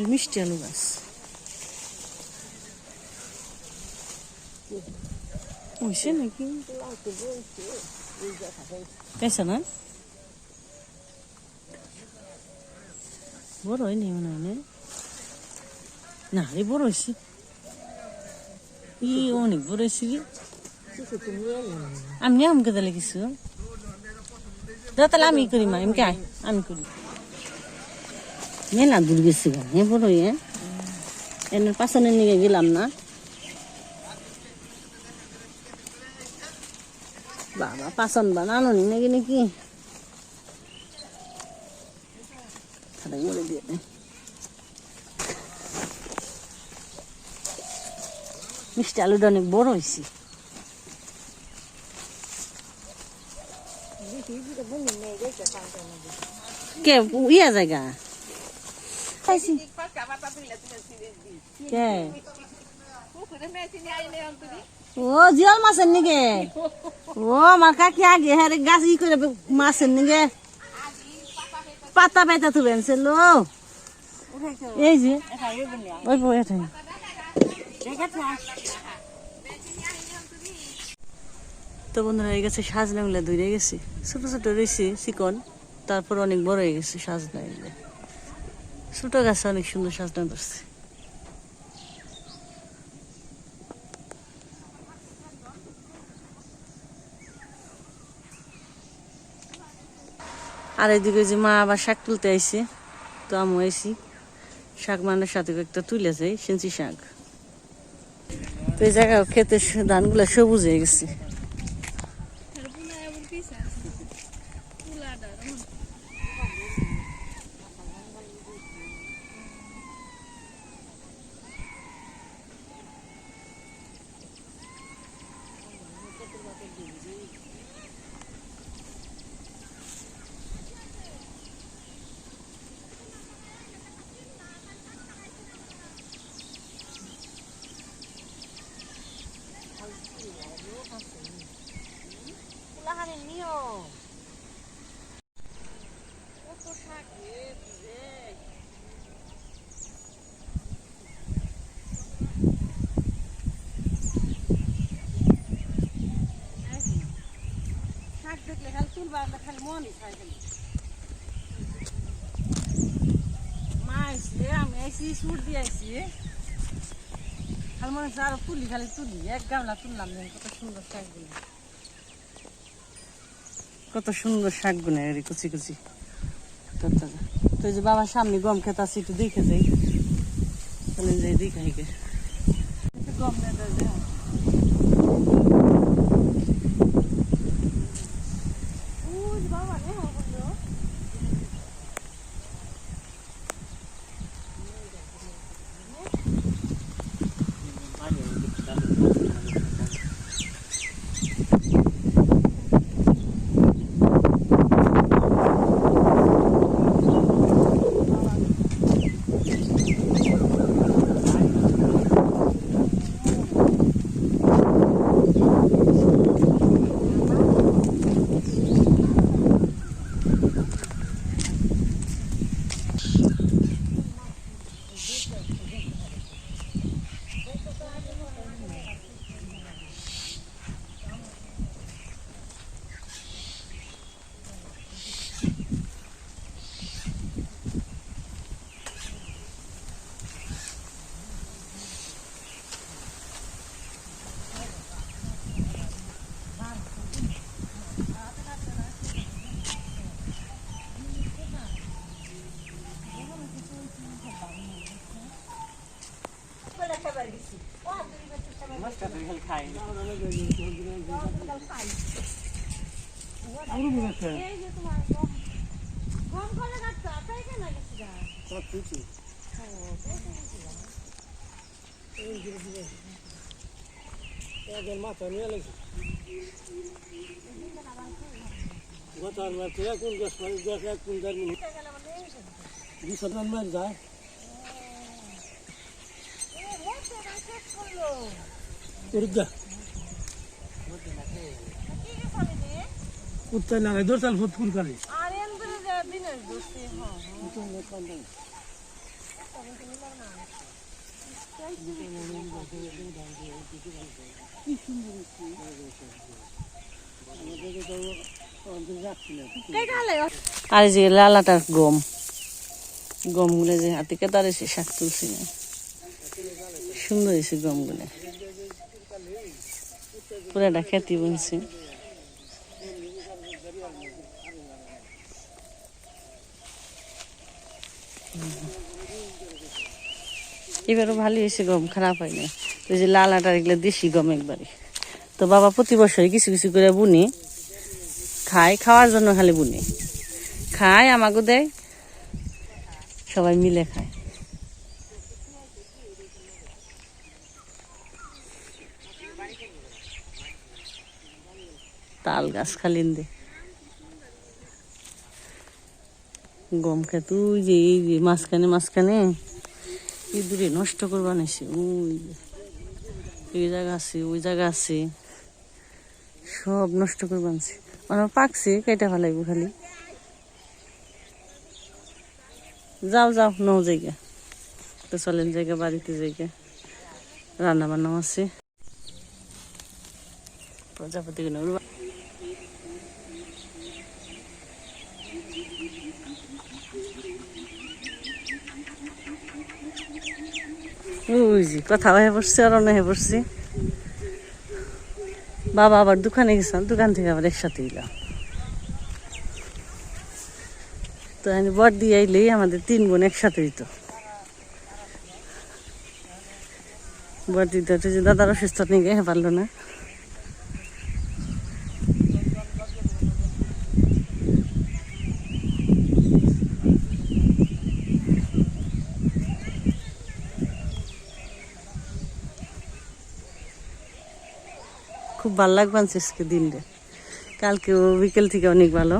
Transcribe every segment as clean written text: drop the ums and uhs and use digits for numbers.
মিষ্টি আলু গাছ হয়েছে নাকি পেয়েছে না বড় হয়নি মনে হয় না রে বড় হয়েছে অনেক বড় হয়েছে কি আমি আমাকে তাহলে কিছু তাহলে আমি করি মা এমকে আমি করি মেলা দূর গেছি হ্যাঁ বড় এর পাশনের নিয়ে গেলাম না বাবা পাচন বানানো নাকি নাকি বলে দিয়ে মিষ্টি আলুটা অনেক বড় হয়েছে কে ইয়া জায়গা ও জিয়াল মাছের নিগে ও আমার কাকি আগে হ্যাঁ গাছ ই করে মাছের নিগে পাতা পাতা তুবেন লো এই যে ওই বই তো বন্ধুরা হয়ে গেছে সাজনা গুলা ধরে গেছে ছোট ছোট রয়েছে চিকন তারপর অনেক বড় হয়ে গেছে সাজনা এগুলো ছোট গাছে অনেক সুন্দর সাজনা ধরছে আর এদিকে যে মা আবার শাক তুলতে আইছে তো আমি আইছি শাক মানের সাথে একটা তুলে যাই সেঞ্চি শাক তো এই জায়গায় খেতে ধানগুলা সবুজ হয়ে গেছে আমি আইসি সুর দিয়ে আইসি খালি মনে হচ্ছে আরো তুলি খালি তুলি এক গামলা তুললাম কত সুন্দর শাকগুলো কত সুন্দর শাকগুলো কুচি কুচি তো যে বাবার সামনে গম খেতে আছে একটু দেখে যাই চলেন যাই দেখাই গম বাবা উত্তর না দোরসাল ফুল করে আর যে লালাটার গম গমগুলো যে হাতে কেতার এসে শাক তুলছি না সুন্দর হয়েছে গমগুলো পুরাটা খেতে বুনছি এবারও ভালো হয়েছে গম খারাপ হয় না ওই যে লাল আটার এগুলো দেশি গম একবারে তো বাবা প্রতি বছর কিছু কিছু করে বুনি খায় খাওয়ার জন্য খালি বুনি খায় আমাকে দেয় সবাই মিলে খায় তাল গাছ খালিন দে গম খেত ওই যে এই যে মাঝখানে ইঁদুরে নষ্ট করবা নাইছে ওই জায়গা আছে ওই জায়গা আছে সব নষ্ট করবা আনছে আমার পাকছে কেটে ফেলাইব খালি যাও নৌ জায়গা তো চলেন জায়গা বাড়িতে জায়গা রান্না বান্নাও আছে প্রজাপতি কথা হয়ে পড়ছি আর হয়ে পড়ছি বাবা আবার দোকানে গেছিলাম দোকান থেকে আবার একসাথে এলাম তো আমি বর দিয়ে আইলেই আমাদের 3 বোন একসাথে হইতো বর দিতে যে দাদার অসুস্থ নিয়ে গিয়ে পারলো না খুব ভালো লাগবে আজকে দিনটা কালকেও বিকেল থেকে অনেক ভালো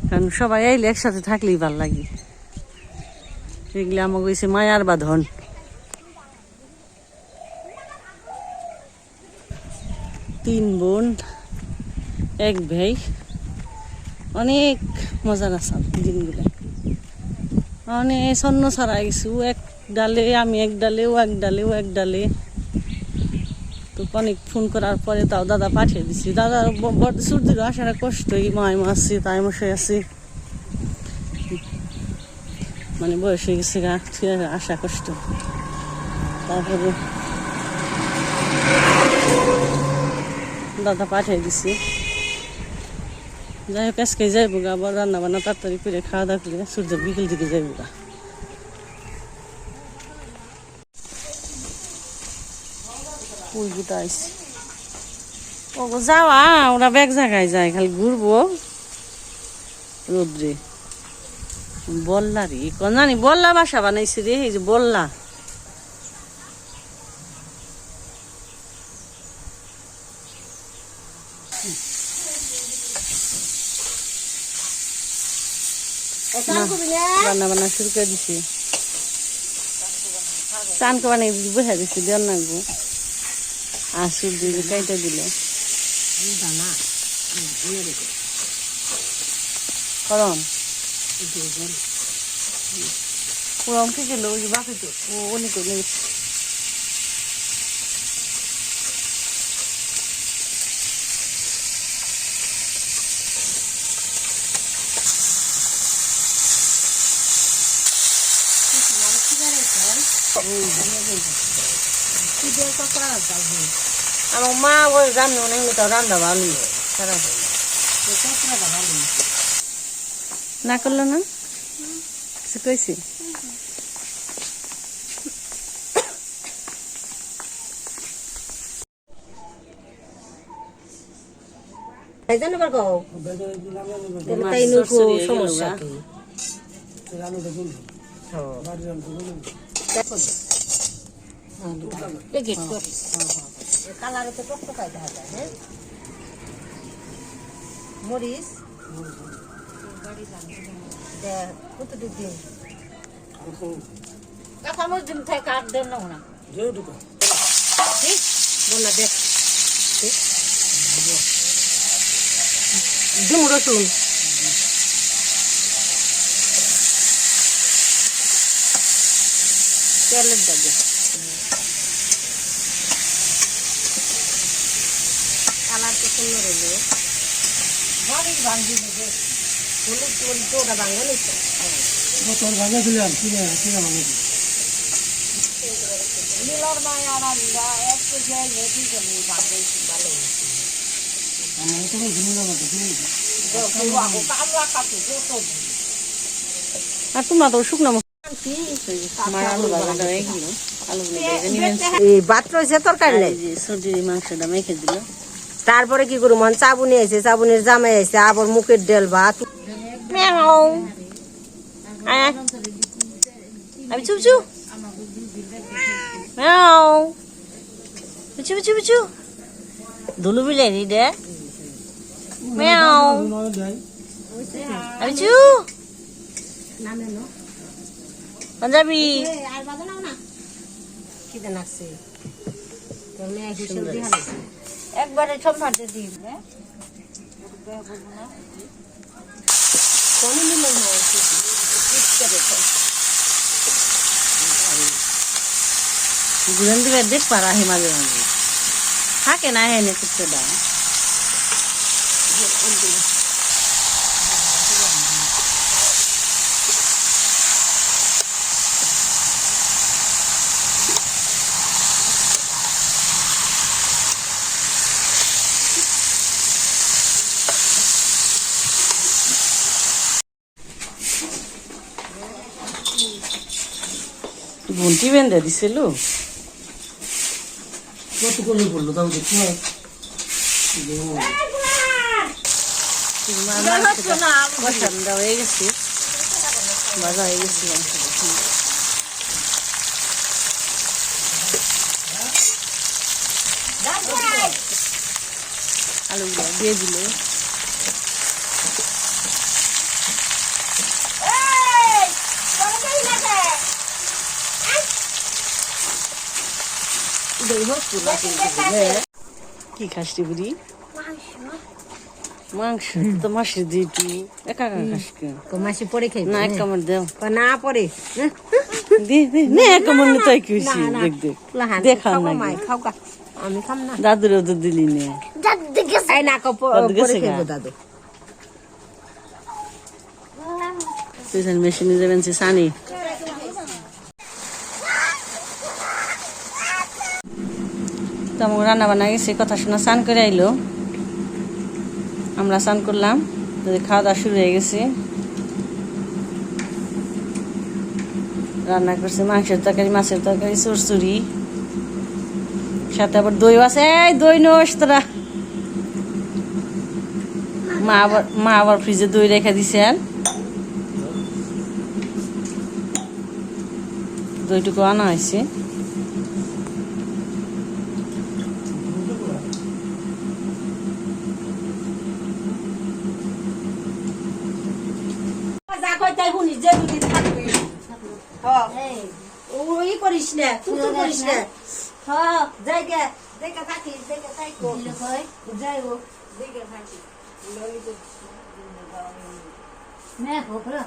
কারণ সবাই আইলে একসাথে থাকলেই ভালো লাগে এগুলো আমাকে হয়েছে মায়ার বাঁধন 3 বোন 1 ভাই অনেক মজার আছে দিনগুলো অনেক স্বর্ণ ছাড়া গেছি ও এক ডালে আমি এক ডালে ও এক ডালে ও এক ডালে তো অনেক ফোন করার পরে তাও দাদা পাঠিয়ে দিছি দাদার সূর্যের আসার কষ্ট এই মায় মাসি তাই মশাই আছি মানে বয়স হয়ে গেছে গা আসা কষ্ট তারপরে দাদা পাঠিয়ে দিছি যাই হোক আজকে যাইবো গা আবার রান্না বান্না তাড়াতাড়ি করে খাওয়া দাওয়া করে সূর্যের বিকেল দিকে যাইবো গা ফুলগুলো আইসি ও যাওয়া ওরা এক জায়গায় যায় খালি ঘুরবো রোদ্রে বললা রে জানি বললা বাসা বানাইছে রে এই যে বললা রান্না বান্না শুরু করে দিছি চানকে বানিয়ে বসে দিছি দেন না গো আসুর দিয়ে কাইটা দিল করম পুরম কি গেল ওই বাকি তো ও অনেক আমার মা ওই রান্না অনেক তো রান্না ভালো খারাপ না করলো না কইছি সমস্যা কালারে তো টক টকাইতে হবে হ্যাঁ মরিচ কতটুকু দিন কাঁচা মরিচ দিন থেকে কাট দেন না বন্যা দেখ দিম রসুন তেলের দাগে কালারটা সুন্দর হইলো হলুদ তো ওটা ভাঙা নিচ্ছে তোর ভাঙা ছিলাম কিনে কিনে ভাঙা নীলর মায়া রান্না এক কেজি হেঁটি করে ভালো আমার তো শুনে না আর তোমরা তো শুকনো ভাত রয়েছে তরকারি সবজির মাংসটা মেখে দিল তারপরে কি করবো চাবুনি আছে চাবুনির জামাই আছে আবার মুখের ডেল ভাত আমি চুপচু বুঝু বুঝু বুঝু ধুলু বিলাই দে মেও আমি চু পাঞ্জাবি একবারে সব ভাতে দিই ঘুরেন দিবে দেখ পারা হে মাঝে মাঝে থাকে না হেনে কুত্তেটা ঘুন্টি বেঁধে দিছিল কত করে পড়লো তাও দেখো পছন্দ হয়ে গেছে মজা হয়ে গেছে আলুগুলো দিয়ে দিল কি খাস রে বুড়ি মাংস তো মাসি দিই তুই একা একা খাস তো মাসি পরে খাই না এক কামড় দেও না পরে দে দে না এক কামড় নিতে কি হইছে দেখ দেখ দেখা না খাও কা আমি খাম না দাদুর তো দিলি নে দাদু গেছে এই না পরে খাইবো দাদু তুই জান মেশিনে যাবেন সে সানি তেমন রান্না বান্না গেছে কথা শোনা স্নান করে আইলো আমরা স্নান করলাম খাওয়া দাওয়া শুরু হয়ে গেছে রান্না করছে মাংসের তরকারি মাছের তরকারি চুরচুরি সাথে আবার দই আছে এই দই নোস তোরা মা আবার ফ্রিজে দই রেখে দিছে আর দইটুকু আনা হয়েছে ওই করিস না তুই তো করিস না হ্যাঁ জায়গা জায়গা থাকিস জায়গা থাকো যাই হোক জায়গা থাকিস मैं खोपरा